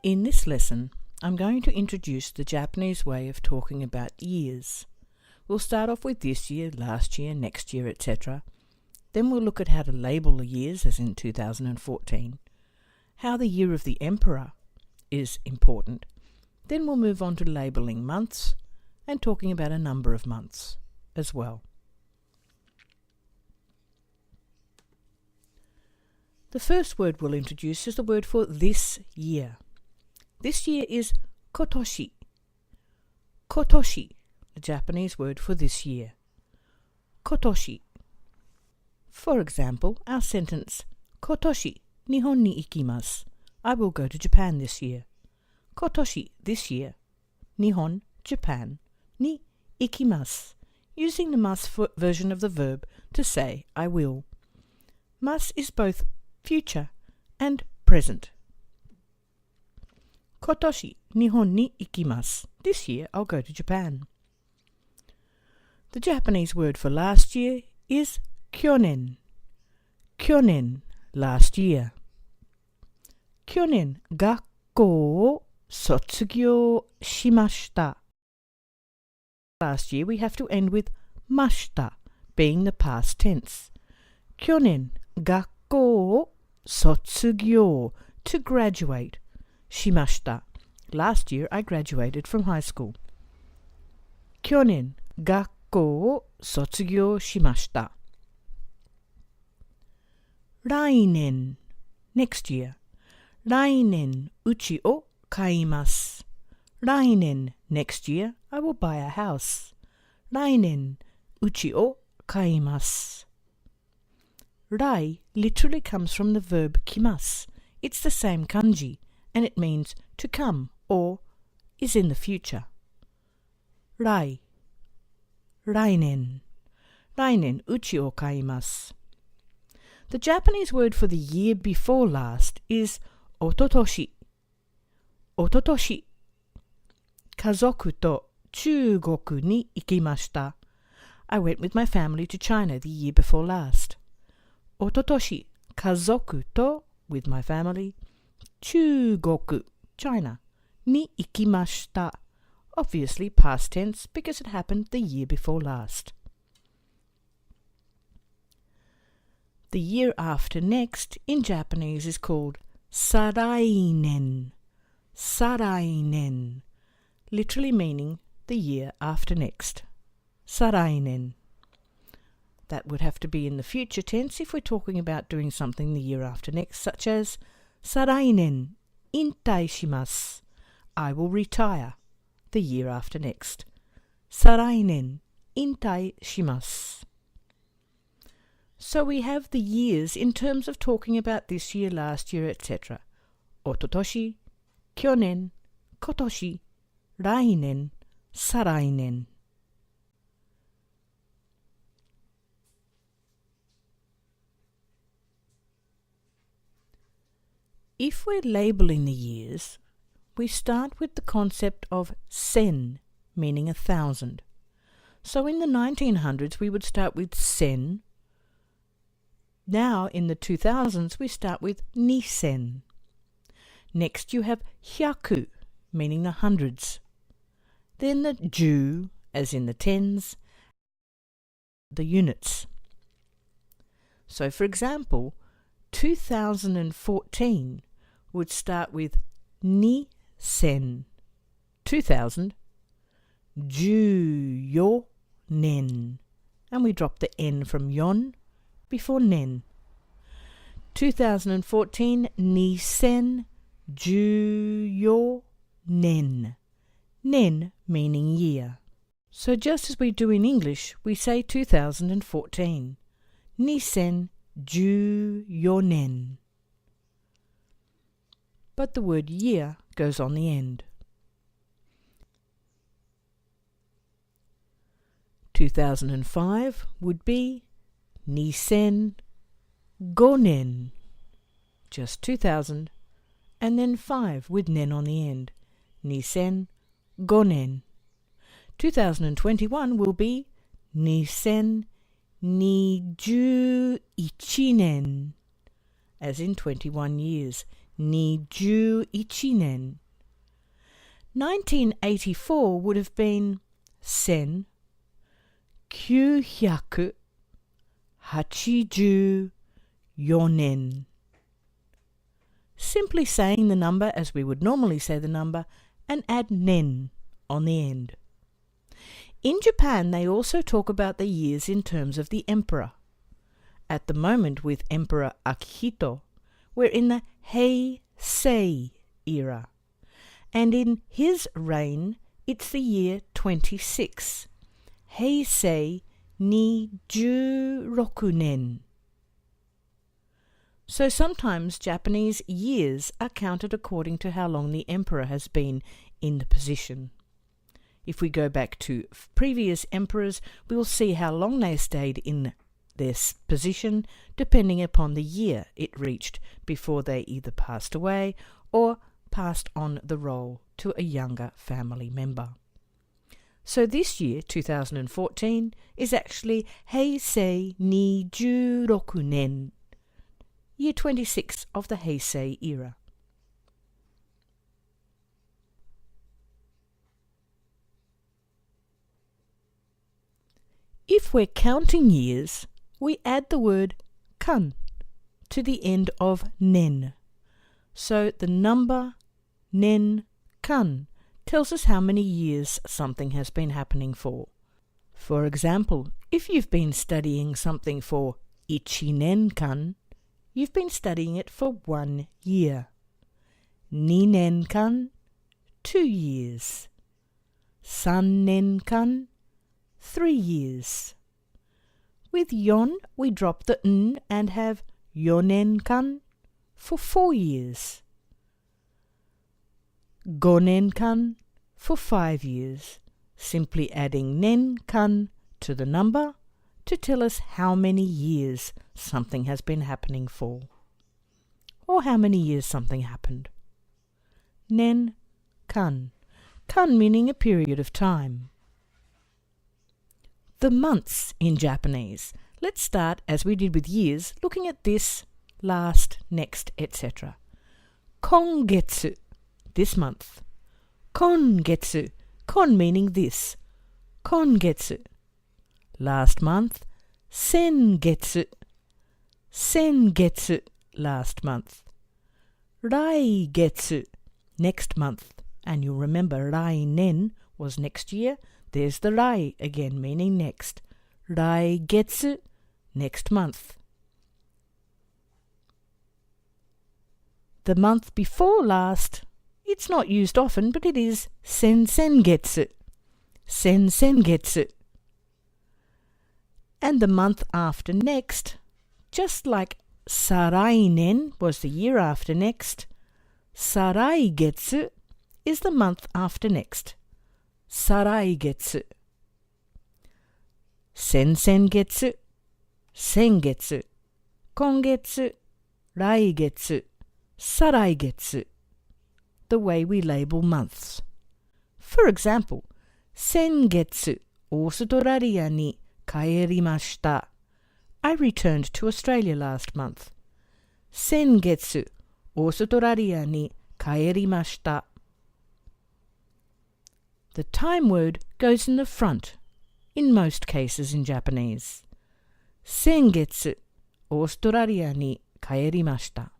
In this lesson, I'm going to introduce the Japanese way of talking about years. We'll start off with this year, last year, next year, etc. Then we'll look at how to label the years, as in 2014, how the year of the emperor is important. Then we'll move on to labeling months and talking about a number of months as well. The first word we'll introduce is the word for this year. This year is kotoshi. Kotoshi, the Japanese word for this year. Kotoshi. For example, our sentence, Kotoshi, Nihon ni ikimasu. I will go to Japan this year. Kotoshi, this year. Nihon, Japan. Ni ikimasu. Using the must version of the verb to say I will. Must is both future and present. Kotoshi, Nihon ni ikimasu. This year I'll go to Japan. The Japanese word for last year is kyonen. Kyonen, last year. Kyonen, gakkou wo sotsugyo shimashita. Last year we have to end with mashita, being the past tense. Kyonen, gakkou wo sotsugyo, to graduate. Shimashita. Last year I graduated from high school. Kyonen, gakkou wo sotsugyo shimashita. Rainen, next year. Rainen, uchi o kaimasu. Rainen, next year, I will buy a house. Rainen, uchi o kaimasu. Rai literally comes from the verb kimasu. It's the same kanji, and it means to come or is in the future. Rai. Rainen. Rainen, uchi o kaimasu. The Japanese word for the year before last is ototoshi. Ototoshi. Kazoku to Chugoku ni ikimashita. I went with my family to China the year before last. Ototoshi, kazoku to, with my family, Chugoku, China, ni ikimashita. Obviously past tense because it happened the year before last. The year after next in Japanese is called sarainen. Sarainen, literally meaning the year after next. Sarainen. That would have to be in the future tense if we're talking about doing something the year after next, such as sarainen, intai shimasu. I will retire the year after next. Sarainen, intai shimasu. So we have the years in terms of talking about this year, last year, etc. Ototoshi, kyonen, kotoshi, rainen, sarainen. If we're labeling the years, we start with the concept of sen, meaning 1,000. So in the 1900s we would start with sen. Now in the 2000s we start with nisen. Next you have hyaku, meaning the hundreds. Then the ju, as in the tens, the units. So for example, 2014 would start with ni-sen, 2000, ju-yo-nen, and we drop the n from yon before nen. 2014, ni-sen, ju-yo-nen, nen meaning year. So just as we do in English, we say 2014, ni-sen, ju-yo-nen. But the word year goes on the end. 2005 would be nisen gonen, just 2000, and then 5 with nen on the end, nisen gonen. 2021 will be nisen nijuichinen, as in 21 years, 21年. 1984 would have been 1984年. Simply saying the number as we would normally say the number and add nen on the end. In Japan, they also talk about the years in terms of the emperor. At the moment, with Emperor Akihito, we're in the Heisei era, and in his reign, it's the year 26. Heisei ni 16年. So sometimes Japanese years are counted according to how long the emperor has been in the position. If we go back to previous emperors, we will see how long they stayed in their position depending upon the year it reached before they either passed away or passed on the role to a younger family member. So this year, 2014, is actually Heisei ni 16年, year 26 of the Heisei era. If we're counting years, we add the word kan to the end of nen. So the number nen kan tells us how many years something has been happening for. For example, if you've been studying something for 1年間, you've been studying it for 1 year. 2年間, 2 years. 3年間, 3 years. With yon, we drop the n and have 4年間 for 4 years. 5年間 for 5 years, simply adding nen kan to the number to tell us how many years something has been happening for, or how many years something happened. Nen kan, kan meaning a period of time. The months in Japanese. Let's start, as we did with years, looking at this, last, next, etc. Kongetsu, this month. Kongetsu, kon meaning this. Kongetsu. Last month. Sengetsu, sengetsu, last month. Raigetsu, next month. And you'll remember rainen was next year. There's the rai again, meaning next. Raigetsu, next month. The month before last, it's not used often, but it is sengetsu. Sengetsu. And the month after next, just like sarainen was the year after next, saraigetsu is the month after next. Saraigetsu. Sengetsu, sengetsu, kongetsu, raigetsu, saraigetsu. The way we label months. For example, sengetsu, Australia ni kaerimashita. I returned to Australia last month. Sengetsu, Australia ni kaerimashita. The time word goes in the front, in most cases in Japanese. Sengetsu, Australia ni kaerimashita.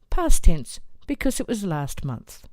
Past tense, because it was last month.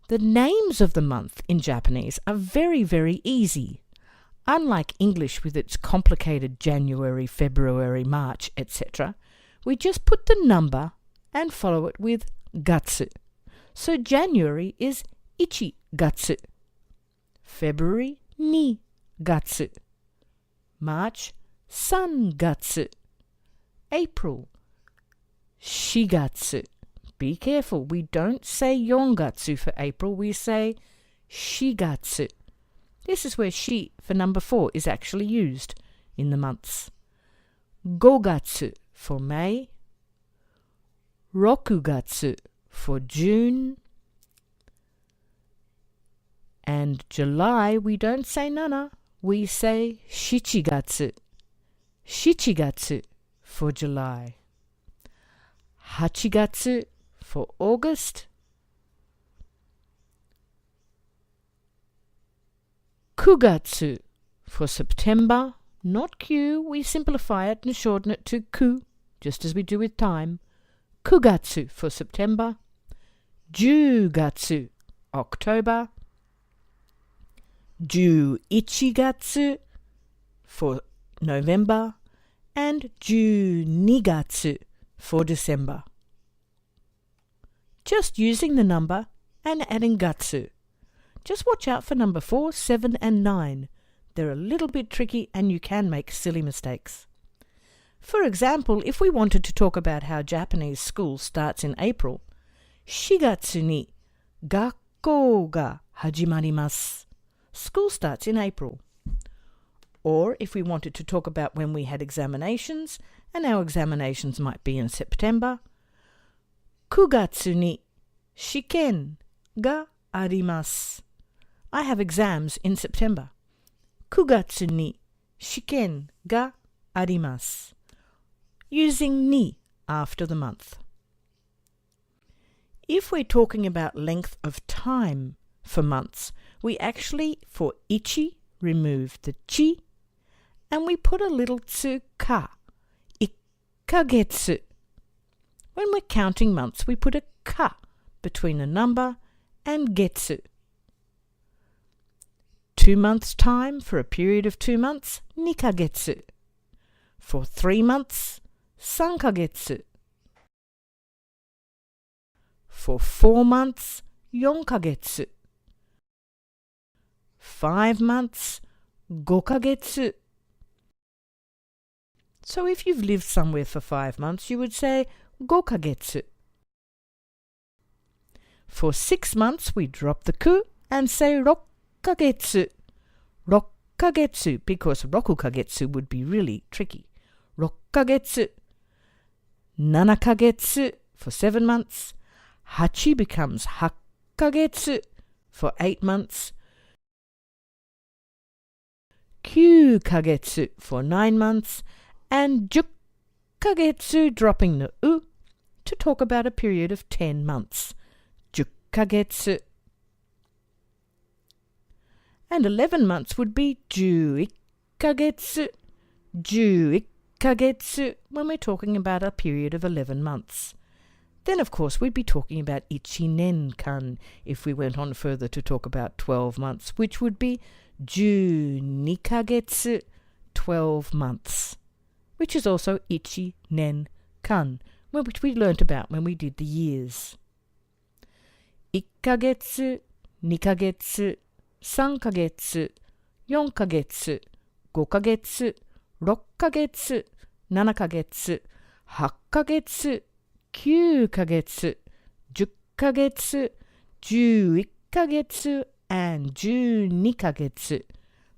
The names of the month in Japanese are very, very easy. Unlike English with its complicated January, February, March, etc., we just put the number and follow it with gatsu. So January is ichi gatsu. February, ni gatsu. March, san gatsu. April, shigatsu. Be careful, we don't say yongatsu for April, we say shigatsu. This is where shi for number 4 is actually used in the months. Gogatsu for May. Rokugatsu for June. And July, we don't say nana, we say shichigatsu. Shichigatsu for July. 8月 for August, 9月 for September, not Q, we simplify it and shorten it to ku, just as we do with time. 9月 for September, 10月 October, 11月 for November, and 12月 for December. Just using the number and adding gatsu. Just watch out for number 4, 7 and 9. They're a little bit tricky and you can make silly mistakes. For example, if we wanted to talk about how Japanese school starts in April, 4月に学校が始まります. School starts in April. Or if we wanted to talk about when we had examinations, and our examinations might be in September, 9月に試験があります. I have exams in September. 9月に試験があります. Using ni after the month. If we're talking about length of time for months, we actually, for ichi, remove the chi, and we put a little tsu ka, ikkagetsu. When we're counting months, we put a ka between a number and getsu. 2 months' time for a period of 2 months, 2ヶ月. For 3 months, 3ヶ月. For 4 months, 4ヶ月. 5 months, 5ヶ月. So if you've lived somewhere for 5 months, you would say 5ヶ月. For 6 months, we drop the ku and say 6ヶ月. 6ヶ月, because 6ヶ月 would be really tricky. 6ヶ月. 7ヶ月 for 7 months. 8 becomes 8ヶ月 for 8 months. 9ヶ月 for 9 months. And 10ヶ月 dropping the u to talk about a period of 10 months. 10ヶ月. And 11 months would be 11ヶ月. 11ヶ月 when we're talking about a period of 11 months. Then, of course, we'd be talking about ichi-nen-kan if we went on further to talk about 12 months, which would be 12ヶ月, 12 months, which is also ichi-nen-kan, which we learnt about when we did the years. 1ヶ月, 2ヶ月, 3ヶ月, 4ヶ月, 5ヶ月, 6ヶ月, 7ヶ月, 8ヶ月, 9ヶ月, 10ヶ月, 11ヶ月, and 12ヶ月,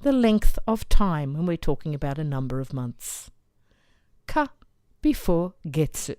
the length of time when we're talking about a number of months. Ka before getsu.